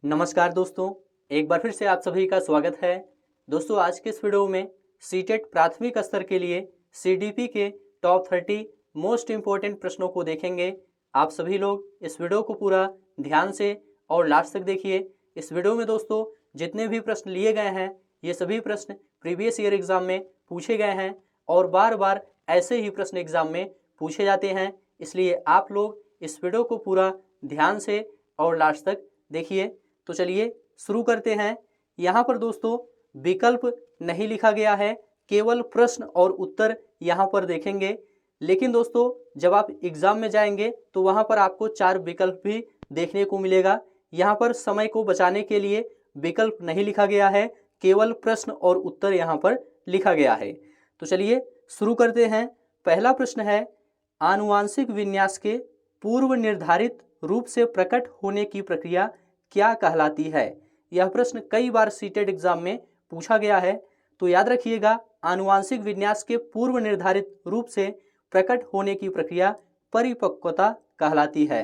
नमस्कार दोस्तों, एक बार फिर से आप सभी का स्वागत है। दोस्तों, आज के इस वीडियो में सीटेट प्राथमिक स्तर के लिए सीडीपी के टॉप 30 मोस्ट इम्पोर्टेंट प्रश्नों को देखेंगे। आप सभी लोग इस वीडियो को पूरा ध्यान से और लास्ट तक देखिए। इस वीडियो में दोस्तों जितने भी प्रश्न लिए गए हैं ये सभी प्रश्न प्रीवियस ईयर एग्जाम में पूछे गए हैं और बार बार ऐसे ही प्रश्न एग्जाम में पूछे जाते हैं, इसलिए आप लोग इस वीडियो को पूरा ध्यान से और लास्ट तक देखिए। तो चलिए शुरू करते हैं। यहाँ पर दोस्तों विकल्प नहीं लिखा गया है, केवल प्रश्न और उत्तर यहाँ पर देखेंगे। लेकिन दोस्तों जब आप एग्जाम में जाएंगे तो वहाँ पर आपको 4 विकल्प भी देखने को मिलेगा। यहाँ पर समय को बचाने के लिए विकल्प नहीं लिखा गया है, केवल प्रश्न और उत्तर यहाँ पर लिखा गया है। तो चलिए शुरू करते हैं। पहला प्रश्न है, आनुवांशिक विन्यास के पूर्व निर्धारित रूप से प्रकट होने की प्रक्रिया क्या कहलाती है? यह प्रश्न कई बार सीटेट एग्जाम में पूछा गया है, तो याद रखिएगा आनुवांशिक विन्यास के पूर्व निर्धारित रूप से प्रकट होने की प्रक्रिया परिपक्वता कहलाती है।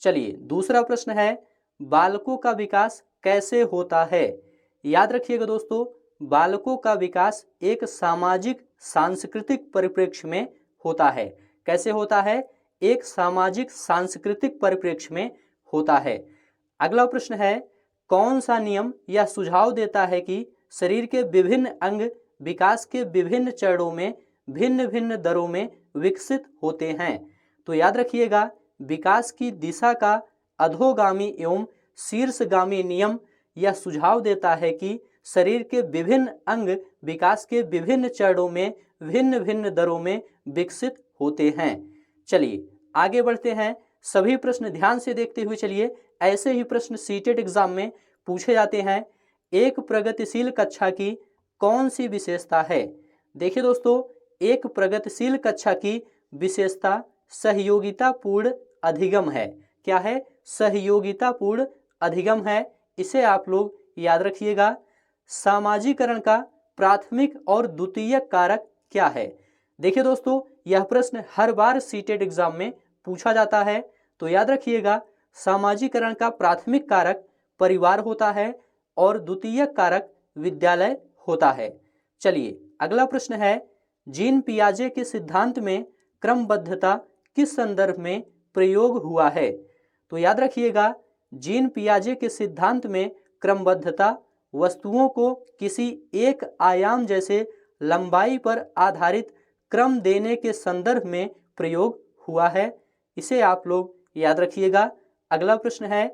चलिए दूसरा प्रश्न है, बालकों का विकास कैसे होता है? याद रखिएगा दोस्तों, बालकों का विकास एक सामाजिक सांस्कृतिक परिप्रेक्ष्य में होता है। कैसे होता है? एक सामाजिक सांस्कृतिक परिप्रेक्ष्य में होता है। अगला प्रश्न है, कौन सा नियम यह सुझाव देता है कि शरीर के विभिन्न अंग विकास के विभिन्न चरणों में भिन्न भिन्न दरों में विकसित होते हैं? तो याद रखिएगा विकास की दिशा का अधोगामी एवं शीर्षगामी नियम यह सुझाव देता है कि शरीर के विभिन्न अंग विकास के विभिन्न चरणों में भिन्न भिन्न दरों में विकसित होते हैं। चलिए आगे बढ़ते हैं। सभी प्रश्न ध्यान से देखते हुए चलिए, ऐसे ही प्रश्न सीटेट एग्जाम में पूछे जाते हैं। एक प्रगतिशील कक्षा की कौन सी विशेषता है? देखिए दोस्तों, एक प्रगतिशील कक्षा की विशेषता सहयोगितापूर्ण अधिगम है। क्या है? सहयोगितापूर्ण अधिगम है। इसे आप लोग याद रखिएगा। सामाजिकरण का प्राथमिक और द्वितीयक कारक क्या है? देखिए दोस्तों, यह प्रश्न हर बार सीटेट एग्जाम में पूछा जाता है, तो याद रखिएगा सामाजिकरण का प्राथमिक कारक परिवार होता है और द्वितीयक कारक विद्यालय होता है। चलिए अगला प्रश्न है, जीन पियाजे के सिद्धांत में क्रमबद्धता किस संदर्भ में प्रयोग हुआ है? तो याद रखिएगा जीन पियाजे के सिद्धांत में क्रमबद्धता वस्तुओं को किसी एक आयाम जैसे लंबाई पर आधारित क्रम देने के संदर्भ में प्रयोग हुआ है। इसे आप लोग याद रखिएगा। अगला प्रश्न है,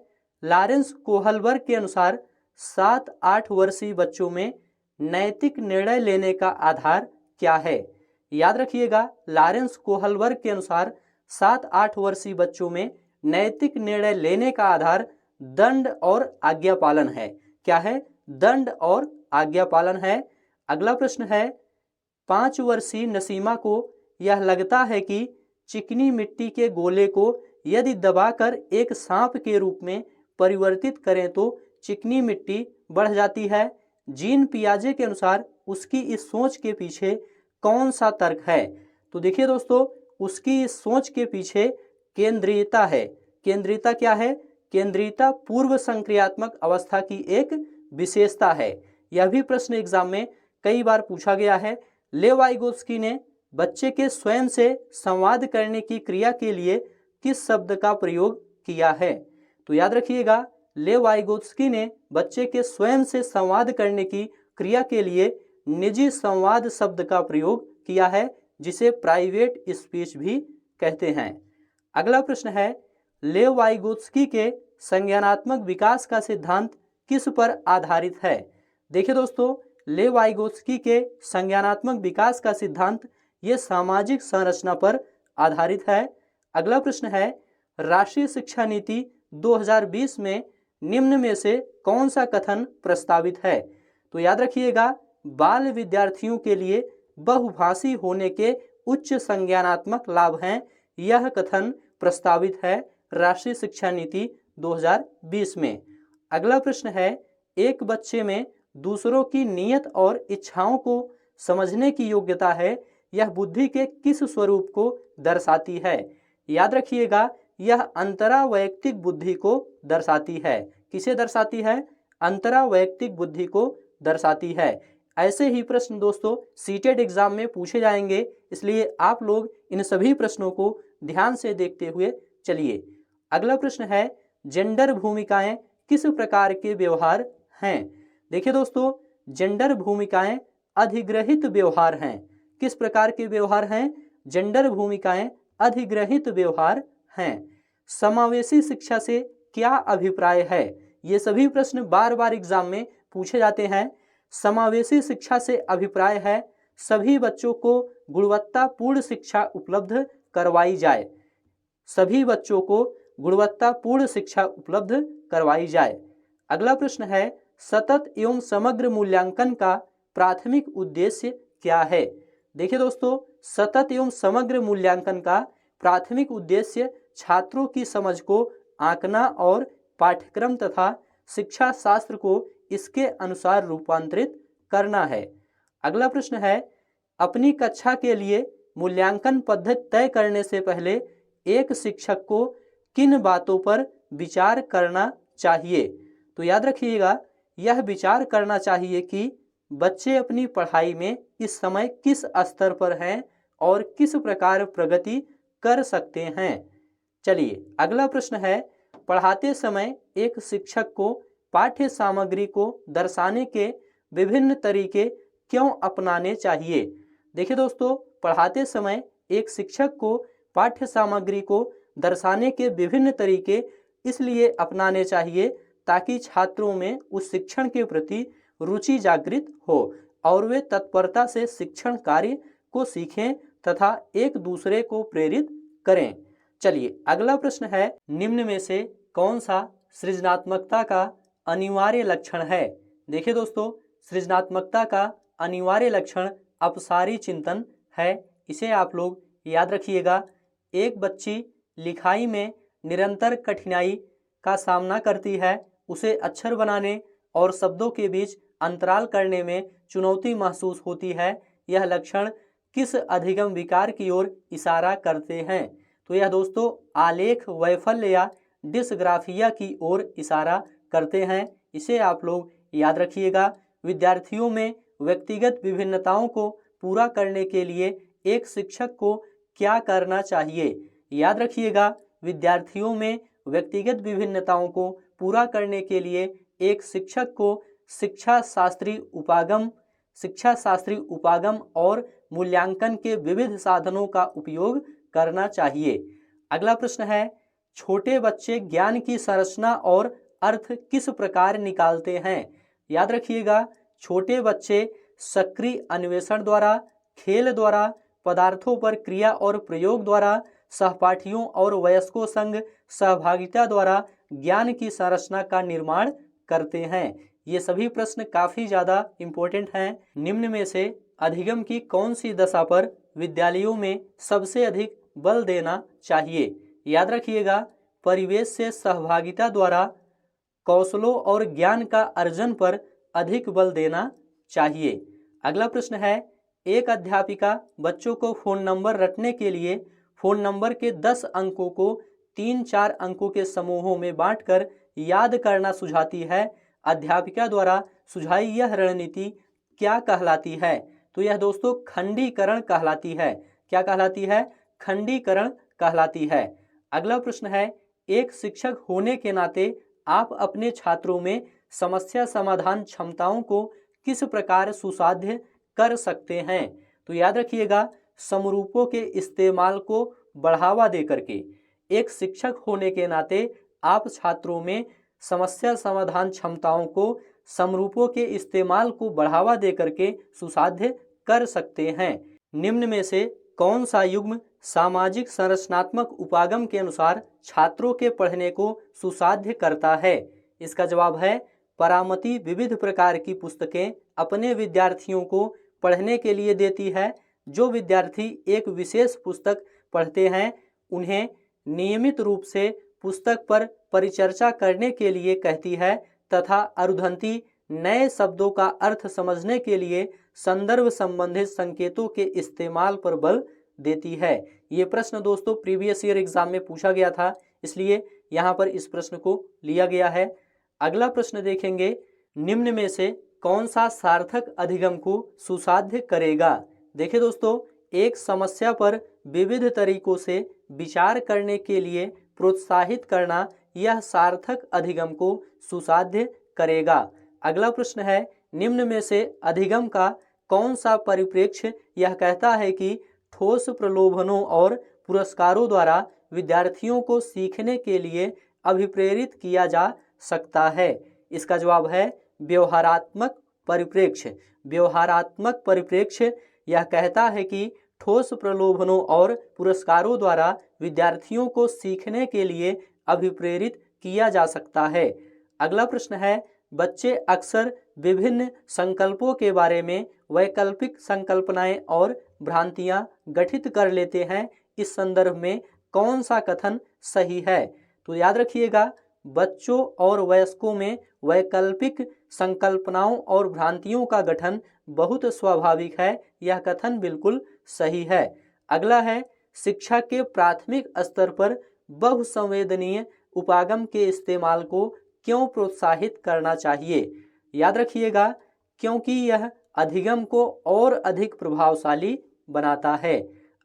लॉरेंस कोहलबर्ग के अनुसार 7-8 वर्षीय बच्चों में नैतिक निर्णय लेने का आधार क्या है? याद रखिएगा लॉरेंस कोहलबर्ग के अनुसार 7-8 वर्षीय बच्चों में नैतिक निर्णय लेने का आधार दंड और आज्ञा पालन है। क्या है? दंड और आज्ञा पालन है। अगला प्रश्न है, 5 वर्षीय नसीमा को यह लगता है कि चिकनी मिट्टी के गोले को यदि दबाकर एक सांप के रूप में परिवर्तित करें तो चिकनी मिट्टी बढ़ जाती है। जीन पियाजे के अनुसार उसकी इस सोच के पीछे कौन सा तर्क है? तो देखिए दोस्तों, उसकी इस सोच के पीछे केंद्रीयता है। केंद्रीयता क्या है? केंद्रीयता पूर्व संक्रियात्मक अवस्था की एक विशेषता है। यह भी प्रश्न एग्जाम में कई बार पूछा गया है। लेव वाइगोत्स्की ने बच्चे के स्वयं से संवाद करने की क्रिया के लिए किस शब्द का प्रयोग किया है? तो याद रखिएगा लेव वाइगोत्स्की ने बच्चे के स्वयं से संवाद करने की क्रिया के लिए निजी संवाद शब्द का प्रयोग किया है, जिसे प्राइवेट स्पीच भी कहते हैं। अगला प्रश्न है, लेव वाइगोत्स्की के संज्ञानात्मक विकास का सिद्धांत किस पर आधारित है? देखिए दोस्तों, लेव वाइगोत्स्की के संज्ञानात्मक विकास का सिद्धांत ये सामाजिक संरचना पर आधारित है। अगला प्रश्न है, राष्ट्रीय शिक्षा नीति 2020 में निम्न में से कौन सा कथन प्रस्तावित है? तो याद रखिएगा बाल विद्यार्थियों के लिए बहुभाषी होने के उच्च संज्ञानात्मक लाभ हैं। यह कथन प्रस्तावित है राष्ट्रीय शिक्षा नीति 2020 में। अगला प्रश्न है, एक बच्चे में दूसरों की नीयत और इच्छाओं को समझने की योग्यता है, यह बुद्धि के किस स्वरूप को दर्शाती है? याद रखिएगा यह अंतरावैयक्तिक बुद्धि को दर्शाती है। किसे दर्शाती है? अंतरावैयक्तिक बुद्धि को दर्शाती है। ऐसे ही प्रश्न दोस्तों सीटेट एग्जाम में पूछे जाएंगे, इसलिए आप लोग इन सभी प्रश्नों को ध्यान से देखते हुए चलिए। अगला प्रश्न है, जेंडर भूमिकाएं किस प्रकार के व्यवहार हैं? देखिए दोस्तों, जेंडर भूमिकाएं अधिग्रहित व्यवहार हैं। किस प्रकार के व्यवहार हैं? जेंडर भूमिकाएं अधिग्रहित व्यवहार हैं। समावेशी शिक्षा से क्या अभिप्राय है? ये सभी प्रश्न बार बार एग्जाम में पूछे जाते हैं। समावेशी शिक्षा से अभिप्राय है सभी बच्चों को गुणवत्तापूर्ण शिक्षा उपलब्ध करवाई जाए। सभी बच्चों को गुणवत्तापूर्ण शिक्षा उपलब्ध करवाई जाए। अगला प्रश्न है, सतत एवं समग्र मूल्यांकन का प्राथमिक उद्देश्य क्या है? देखिए दोस्तों, सतत एवं समग्र मूल्यांकन का प्राथमिक उद्देश्य छात्रों की समझ को आंकना और पाठ्यक्रम तथा शिक्षा शास्त्र को इसके अनुसार रूपांतरित करना है। अगला प्रश्न है, अपनी कक्षा के लिए मूल्यांकन पद्धति तय करने से पहले एक शिक्षक को किन बातों पर विचार करना चाहिए? तो याद रखिएगा, यह विचार करना चाहिए कि बच्चे अपनी पढ़ाई में इस समय किस स्तर पर हैं और किस प्रकार प्रगति कर सकते हैं। चलिए अगला प्रश्न है, पढ़ाते समय एक शिक्षक को पाठ्य सामग्री को दर्शाने के विभिन्न तरीके क्यों अपनाने चाहिए? देखिए दोस्तों, पढ़ाते समय एक शिक्षक को पाठ्य सामग्री को दर्शाने के विभिन्न तरीके इसलिए अपनाने चाहिए ताकि छात्रों में उस शिक्षण के प्रति रुचि जागृत हो और वे तत्परता से शिक्षण कार्य को सीखें तथा एक दूसरे को प्रेरित करें। चलिए अगला प्रश्न है, निम्न में से कौन सा सृजनात्मकता का अनिवार्य लक्षण है? देखिए दोस्तों, सृजनात्मकता का अनिवार्य लक्षण अपसारी चिंतन है। इसे आप लोग याद रखिएगा। एक बच्ची लिखाई में निरंतर कठिनाई का सामना करती है, उसे अक्षर बनाने और शब्दों के बीच अंतराल करने में चुनौती महसूस होती है। यह लक्षण किस अधिगम विकार की ओर इशारा करते हैं? तो यह दोस्तों आलेख वैफल्य या डिसग्राफिया की ओर इशारा करते हैं। इसे आप लोग याद रखिएगा। विद्यार्थियों में व्यक्तिगत विभिन्नताओं को पूरा करने के लिए एक शिक्षक को क्या करना चाहिए? याद रखिएगा, विद्यार्थियों में व्यक्तिगत विभिन्नताओं को पूरा करने के लिए एक शिक्षक को शिक्षा शास्त्री उपागम और मूल्यांकन के विविध साधनों का उपयोग करना चाहिए। अगला प्रश्न है, छोटे बच्चे ज्ञान की संरचना और अर्थ किस प्रकार निकालते हैं? याद रखिएगा, छोटे बच्चे सक्रिय अन्वेषण द्वारा, खेल द्वारा, पदार्थों पर क्रिया और प्रयोग द्वारा, सहपाठियों और वयस्कों संग सहभागिता द्वारा ज्ञान की संरचना का निर्माण करते हैं। ये सभी प्रश्न काफी ज्यादा इम्पोर्टेंट हैं। निम्न में से अधिगम की कौन सी दशा पर विद्यालयों में सबसे अधिक बल देना चाहिए? याद रखिएगा, परिवेश से सहभागिता द्वारा कौशलों और ज्ञान का अर्जन पर अधिक बल देना चाहिए। अगला प्रश्न है, एक अध्यापिका बच्चों को फोन नंबर रटने के लिए फोन नंबर के 10 अंकों को 3-4 अंकों के समूहों में बांटकर याद करना सुझाती है। अध्यापिका द्वारा सुझाई यह रणनीति क्या कहलाती है? तो यह दोस्तों खंडीकरण कहलाती है। क्या कहलाती है? खंडीकरण कहलाती है। अगला प्रश्न है, एक शिक्षक होने के नाते आप अपने छात्रों में समस्या समाधान क्षमताओं को किस प्रकार सुसाध्य कर सकते हैं? तो याद रखिएगा, समरूपों के इस्तेमाल को बढ़ावा देकर के। एक शिक्षक होने के नाते आप छात्रों में समस्या समाधान क्षमताओं को समरूपों के इस्तेमाल को बढ़ावा देकर के सुसाध्य कर सकते हैं। निम्न में से कौन सा युग्म सामाजिक संरचनात्मक उपागम के अनुसार छात्रों के पढ़ने को सुसाध्य करता है? इसका जवाब है परामति विविध प्रकार की पुस्तकें अपने विद्यार्थियों को पढ़ने के लिए देती है। जो विद्यार्थी एक विशेष पुस्तक पढ़ते हैं उन्हें नियमित रूप से पुस्तक पर परिचर्चा करने के लिए कहती है तथा अरुधंती नए शब्दों का अर्थ समझने के लिए संदर्भ संबंधित संकेतों के इस्तेमाल पर बल देती है। ये प्रश्न दोस्तों प्रीवियस ईयर एग्जाम में पूछा गया था, इसलिए यहाँ पर इस प्रश्न को लिया गया है। अगला प्रश्न देखेंगे, निम्न में से कौन सा सार्थक अधिगम को सुसाध्य करेगा। देखिए दोस्तों, एक समस्या पर विविध तरीकों से विचार करने के लिए प्रोत्साहित करना यह सार्थक अधिगम को सुसाध्य करेगा। अगला प्रश्न है, निम्न में से अधिगम का कौन सा परिप्रेक्ष्य यह कहता है कि ठोस प्रलोभनों और पुरस्कारों द्वारा विद्यार्थियों को सीखने के लिए अभिप्रेरित किया जा सकता है। इसका जवाब है व्यवहारात्मक परिप्रेक्ष्य। व्यवहारात्मक परिप्रेक्ष्य यह कहता है कि ठोस प्रलोभनों और पुरस्कारों द्वारा विद्यार्थियों को सीखने के लिए अभिप्रेरित किया जा सकता है। अगला प्रश्न है, बच्चे अक्सर विभिन्न संकल्पों के बारे में वैकल्पिक संकल्पनाएं और भ्रांतियां गठित कर लेते हैं। इस संदर्भ में कौन सा कथन सही है। तो याद रखिएगा, बच्चों और वयस्कों में वैकल्पिक संकल्पनाओं और भ्रांतियों का गठन बहुत स्वाभाविक है। यह कथन बिल्कुल सही है। अगला है, शिक्षा के प्राथमिक स्तर पर बहुसंवेदनीय उपागम के इस्तेमाल को क्यों प्रोत्साहित करना चाहिए। याद रखिएगा, क्योंकि यह अधिगम को और अधिक प्रभावशाली बनाता है।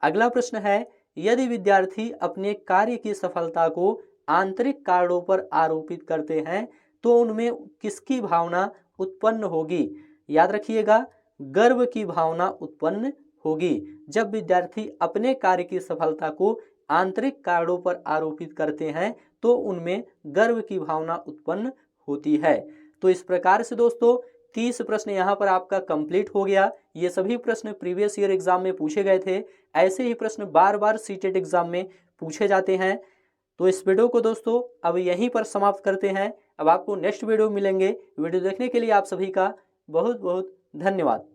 अगला प्रश्न है, यदि विद्यार्थी अपने कार्य की सफलता को आंतरिक कारणों पर आरोपित करते हैं तो उनमें किसकी भावना उत्पन्न होगी। याद रखिएगा, गर्व की भावना उत्पन्न होगी। जब विद्यार्थी अपने कार्य की सफलता को आंतरिक कारणों पर आरोपित करते हैं तो उनमें गर्व की भावना उत्पन्न होती है। तो इस प्रकार से दोस्तों 30 प्रश्न यहाँ पर आपका कंप्लीट हो गया। ये सभी प्रश्न प्रीवियस ईयर एग्जाम में पूछे गए थे। ऐसे ही प्रश्न बार बार सीटेट एग्जाम में पूछे जाते हैं। तो इस वीडियो को दोस्तों अब यहीं पर समाप्त करते हैं। अब आपको नेक्स्ट वीडियो मिलेंगे। वीडियो देखने के लिए आप सभी का बहुत बहुत धन्यवाद।